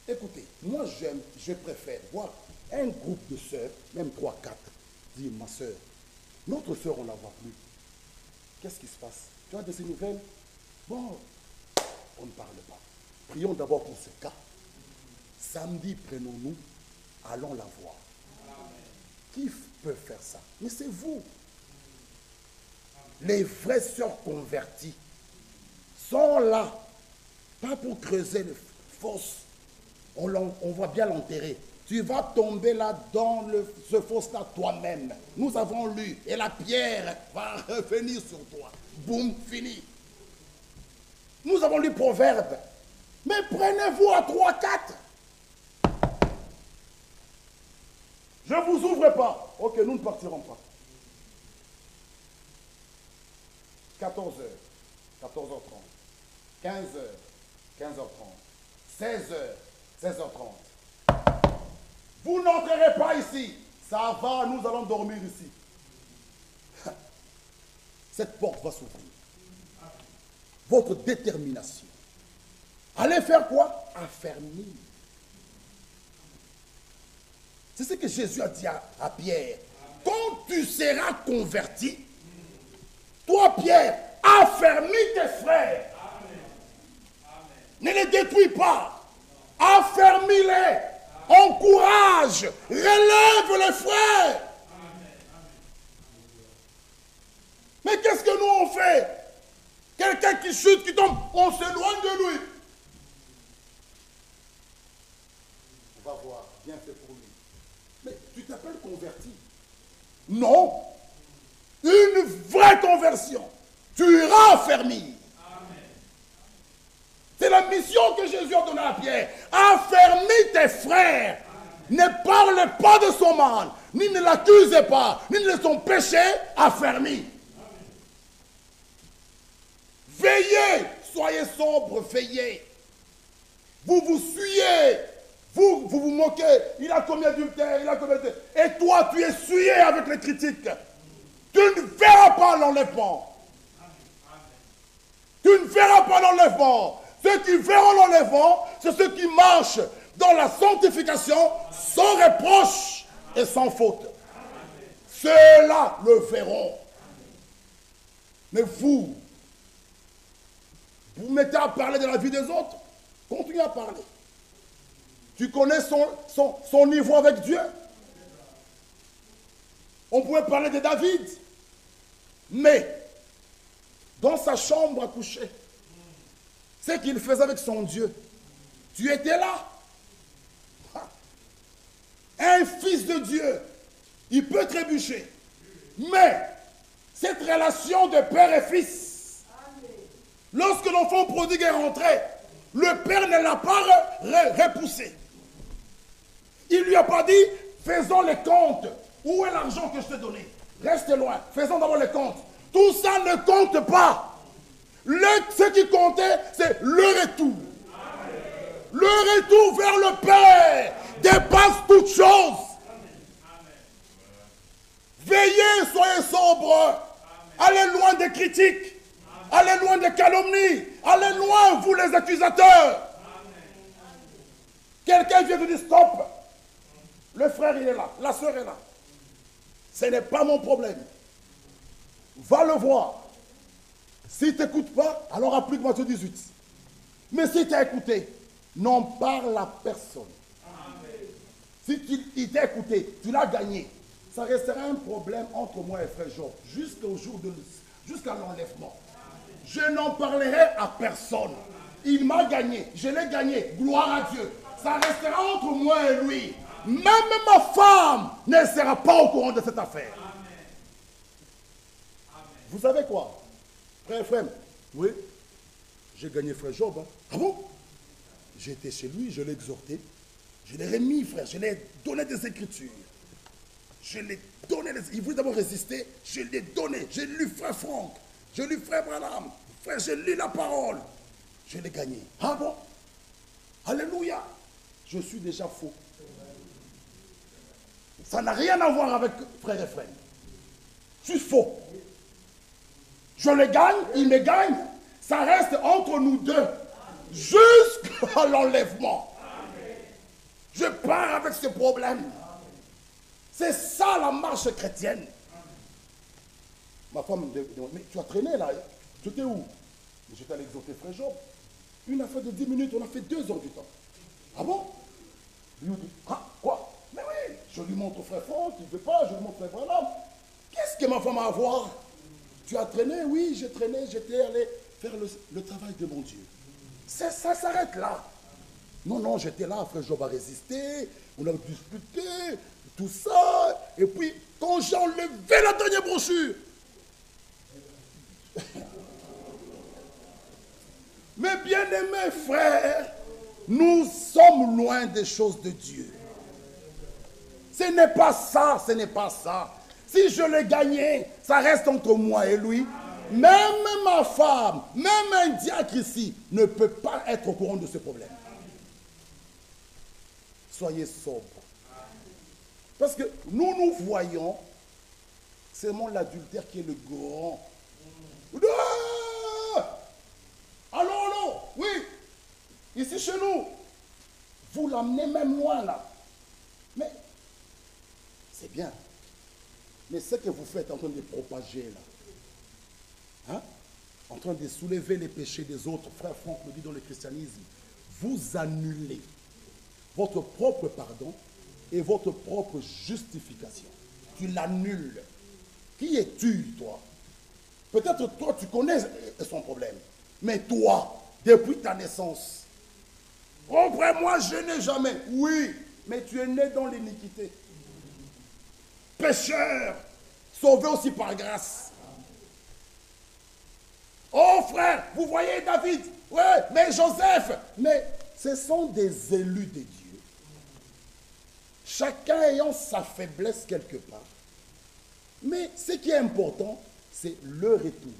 Speaker 1: Écoutez, moi je préfère voir un groupe de sœurs, même 3, 4, dire ma sœur, notre sœur on ne la voit plus. Qu'est-ce qui se passe? Tu as de ces nouvelles? Bon, on ne parle pas. Prions d'abord pour ce cas. Samedi, prenons-nous, allons la voir. Qui peut faire ça? Mais c'est vous. Les vraies sœurs converties sont là, pas pour creuser les fosses. On va bien l'enterrer. Tu vas tomber là dans ce fosse-là toi-même. Nous avons lu. Et la pierre va revenir sur toi. Boum, fini. Nous avons lu Proverbe. Mais prenez-vous à 3, 4. Je ne vous ouvre pas. Ok, nous ne partirons pas. 14h, 14h30. 15h, 15h30. 16h, 16h30. Vous n'entrerez pas ici. Ça va, nous allons dormir ici. Cette porte va s'ouvrir. Votre détermination. Allez faire quoi? Affermir. C'est ce que Jésus a dit à Pierre. Quand tu seras converti, toi Pierre, affermis tes frères. Ne les détruis pas. Affermis-les. Encourage. Relève les frères. Mais qu'est-ce que nous on fait? Quelqu'un qui chute, qui tombe, on s'éloigne de lui. On va voir, bien fait pour lui. Mais tu t'appelles converti? Non. Une vraie conversion. Tu iras affermir. C'est la mission que Jésus a donnée à Pierre. Affermis tes frères. Amen. Ne parle pas de son mal, ni ne l'accusez pas, ni de son péché. Affermis. Veillez, soyez sobres, veillez. Vous vous suyez, vous vous moquez. Il a commis adultère, il a commis adultère. Et toi, tu es suyé avec les critiques. Tu ne verras pas l'enlèvement. Tu ne verras pas l'enlèvement. Ceux qui verront l'enlèvement, c'est ceux qui marchent dans la sanctification sans reproche et sans faute. Ceux-là le verront. Mais vous mettez à parler de la vie des autres, continuez à parler. Tu connais son niveau avec Dieu. On pouvait parler de David, mais dans sa chambre à coucher, ce qu'il faisait avec son Dieu, tu étais là. Un fils de Dieu, il peut trébucher, mais cette relation de père et fils, lorsque l'enfant prodigue est rentré, le père ne l'a pas repoussé. Il ne lui a pas dit, faisons les comptes. Où est l'argent que je t'ai donné? Reste loin, faisons d'abord les comptes. Tout ça ne compte pas. Ce qui comptait, c'est le retour. Amen. Le retour vers le Père dépasse toute chose. Amen. Veillez, soyez sobres. Allez loin des critiques. Amen. Allez loin des calomnies. Allez loin, vous les accusateurs. Amen. Quelqu'un vient de dire stop. Le frère, il est là. La soeur est là. Ce n'est pas mon problème. Va le voir. S'il ne t'écoute pas, alors applique Matthieu 18. Mais si tu as écouté, n'en parle à personne. Amen. Si il t'a écouté, tu l'as gagné. Ça restera un problème entre moi et frère Job jusqu'à l'enlèvement. Je n'en parlerai à personne. Il m'a gagné. Je l'ai gagné. Gloire à Dieu. Ça restera entre moi et lui. Même ma femme ne sera pas au courant de cette affaire. Vous savez quoi? Frère Ephraim, oui, j'ai gagné frère Job. Hein. Ah bon? J'étais chez lui, je l'ai exhorté. Je l'ai remis, frère. Je lui ai donné des écritures. Je lui ai donné des... Il voulait d'abord résister. Je lui ai donné. J'ai lu frère Franck. J'ai lu frère Branham. Frère, j'ai lu la parole. Je l'ai gagné. Ah bon? Alléluia. Je suis déjà faux. Ça n'a rien à voir avec frère Ephraim. Je suis faux. Je le gagne, il me gagne. Ça reste entre nous deux. Jusqu'à l'enlèvement. Je pars avec ce problème. C'est ça la marche chrétienne. Ma femme me demande, mais tu as traîné là. Tu étais où? J'étais allé exhorter frère Job. Une affaire de 10 minutes, on a fait 2 heures du temps. Ah bon? Il me dit, ah, quoi? Mais oui, je lui montre frère Franck, il ne veut pas, je lui montre frère Branham. Qu'est-ce que ma femme a à voir? Tu as traîné? Oui, j'ai traîné, j'étais allé faire le travail de mon Dieu. Ça s'arrête là. Non, non, j'étais là, frère Job a résisté, on a discuté, tout ça. Et puis, quand j'ai enlevé la dernière brochure, mes bien-aimés frères, nous sommes loin des choses de Dieu. Ce n'est pas ça, ce n'est pas ça. Si je l'ai gagné, ça reste entre moi et lui. Même ma femme, même un diacre ici, ne peut pas être au courant de ce problème. Soyez sobres. Parce que nous voyons seulement l'adultère qui est le grand. Allons, oui, ici chez nous, vous l'amenez même loin là. Mais c'est bien. Mais ce que vous faites en train de propager là, hein, en train de soulever les péchés des autres, frère Franck me dit dans le christianisme, vous annulez votre propre pardon et votre propre justification. Tu l'annules. Qui es-tu, toi? Peut-être toi, tu connais son problème. Mais toi, depuis ta naissance, comprends-moi, je n'ai jamais. Oui, mais tu es né dans l'iniquité. Pécheur, sauvé aussi par grâce. Oh frère, vous voyez David, ouais, mais Joseph, mais ce sont des élus de Dieu. Chacun ayant sa faiblesse quelque part. Mais ce qui est important, c'est le retour.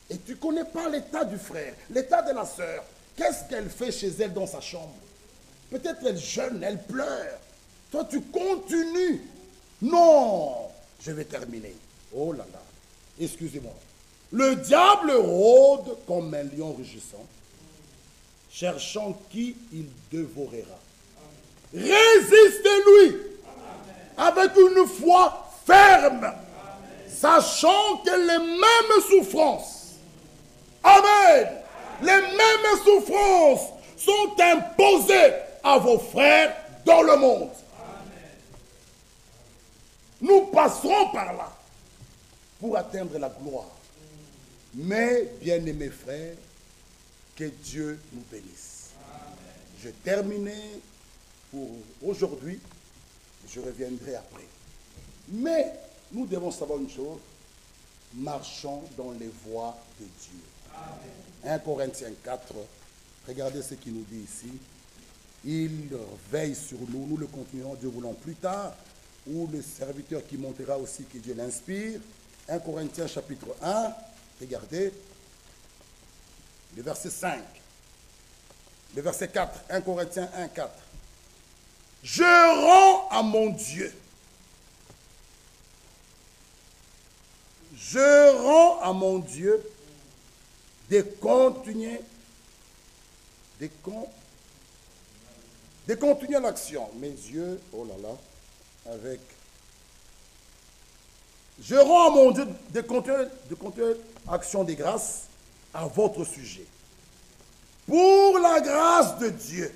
Speaker 1: Et tu ne connais pas l'état du frère, l'état de la sœur. Qu'est-ce qu'elle fait chez elle dans sa chambre? Peut-être elle jeûne, elle pleure. Toi, tu continues. Non, je vais terminer. Oh là là, excusez-moi. Le diable rôde comme un lion rugissant, cherchant qui il dévorera. Résistez-lui avec une foi ferme, sachant que les mêmes souffrances, amen, les mêmes souffrances sont imposées à vos frères dans le monde. Nous passerons par là pour atteindre la gloire. Mais, bien-aimés frères, que Dieu nous bénisse. Je terminais pour aujourd'hui. Je reviendrai après. Mais nous devons savoir une chose. Marchons dans les voies de Dieu. 1 Corinthiens 4. Regardez ce qu'il nous dit ici. Il veille sur nous. Nous le continuerons, Dieu voulant, plus tard. Ou le serviteur qui montera aussi, que Dieu l'inspire. 1 Corinthiens chapitre 1. Regardez. Le verset 5. Le verset 4. 1 Corinthiens 1, 4. Je rends à mon Dieu. Je rends à mon Dieu de continuer de continuer l'action. Mes yeux, oh là là, avec... Je rends à mon Dieu de continuer action des grâces à votre sujet. Pour la grâce de Dieu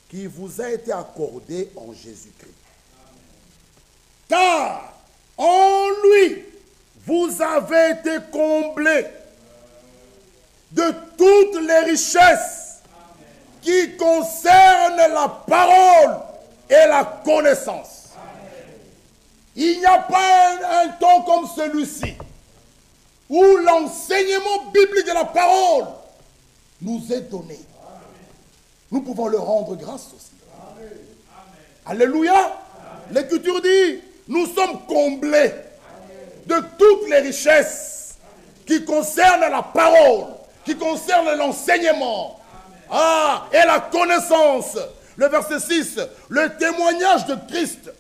Speaker 1: qui vous a été accordée en Jésus-Christ. Car en lui, vous avez été comblés de toutes les richesses qui concernent la parole et la connaissance. Il n'y a pas un temps comme celui-ci où l'enseignement biblique de la parole nous est donné. Nous pouvons le rendre grâce aussi. Alléluia. L'Écriture dit, nous sommes comblés de toutes les richesses qui concernent la parole, qui concernent l'enseignement, et la connaissance. Le verset 6, le témoignage de Christ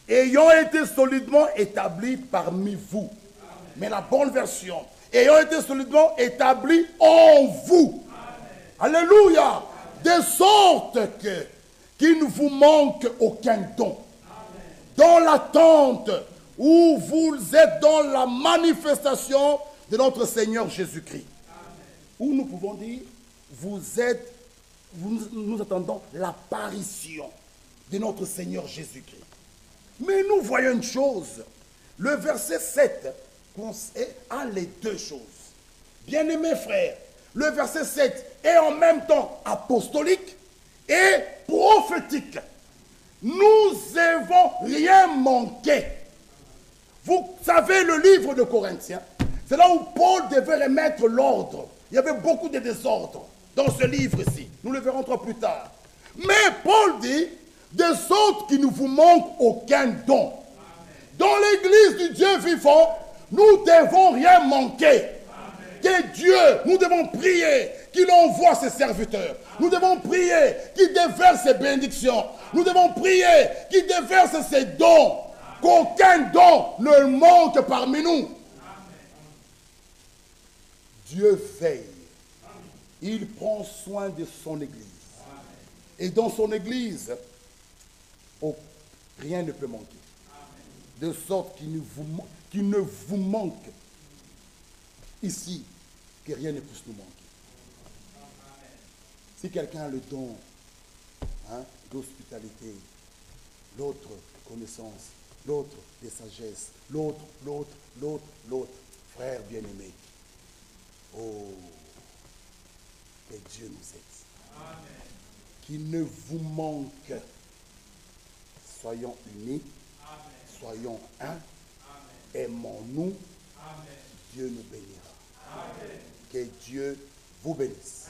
Speaker 1: ayant été solidement établi parmi vous. Mais la bonne version, ayant été solidement établi en vous. Alléluia. De sorte qu'il ne vous manque aucun don. Dans l'attente où vous êtes dans la manifestation de notre Seigneur Jésus-Christ. Où nous pouvons dire, nous attendons l'apparition de notre Seigneur Jésus-Christ. Mais nous voyons une chose. Le verset 7 a les deux choses. Bien-aimés frères, le verset 7 est en même temps apostolique et prophétique. Nous n'avons rien manqué. Vous savez, le livre de Corinthiens, c'est là où Paul devait remettre l'ordre. Il y avait beaucoup de désordre dans ce livre-ci. Nous le verrons plus tard. Mais Paul dit, de sorte qu'il ne vous manque aucun don. Dans l'église du Dieu vivant, nous ne devons rien manquer. Que Dieu, nous devons prier qu'il envoie ses serviteurs. Nous devons prier qu'il déverse ses bénédictions. Nous devons prier qu'il déverse ses dons. Qu'aucun don ne manque parmi nous. Dieu veille. Il prend soin de son église. Et dans son église, rien ne peut manquer. De sorte qu'il ne vous manque ici, que rien ne puisse nous manquer. Si quelqu'un a le don d'hospitalité, l'autre connaissance, l'autre de sagesse, l'autre, frère bien-aimé, oh, que Dieu nous aide. Amen. Qu'il ne vous manque. Soyons unis, soyons un, aimons-nous, Dieu nous bénira. Amen. Que Dieu vous bénisse.